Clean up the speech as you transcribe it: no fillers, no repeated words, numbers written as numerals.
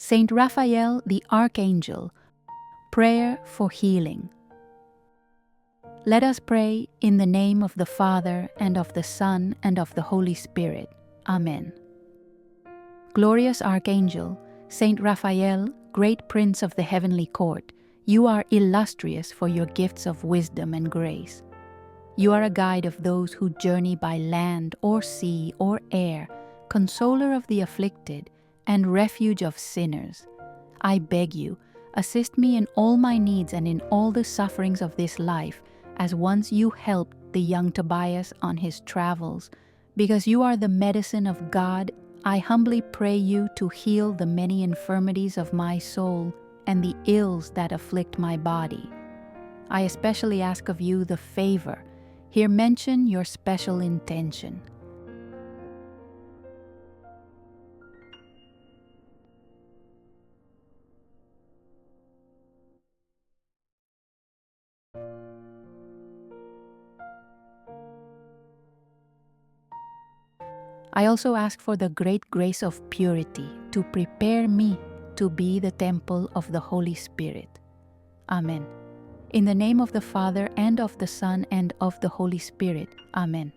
Saint Raphael the Archangel, prayer for healing. Let us pray in the name of the Father, and of the Son, and of the Holy Spirit. Amen. Glorious Archangel, Saint Raphael, great Prince of the heavenly court, you are illustrious for your gifts of wisdom and grace. You are a guide of those who journey by land or sea or air, consoler of the afflicted, and refuge of sinners. I beg you, assist me in all my needs and in all the sufferings of this life, as once you helped the young Tobias on his travels. Because you are the medicine of God, I humbly pray you to heal the many infirmities of my soul and the ills that afflict my body. I especially ask of you the favor. Here mention your special intention. I also ask for the great grace of purity to prepare me to be the temple of the Holy Spirit. Amen. In the name of the Father, and of the Son, and of the Holy Spirit. Amen.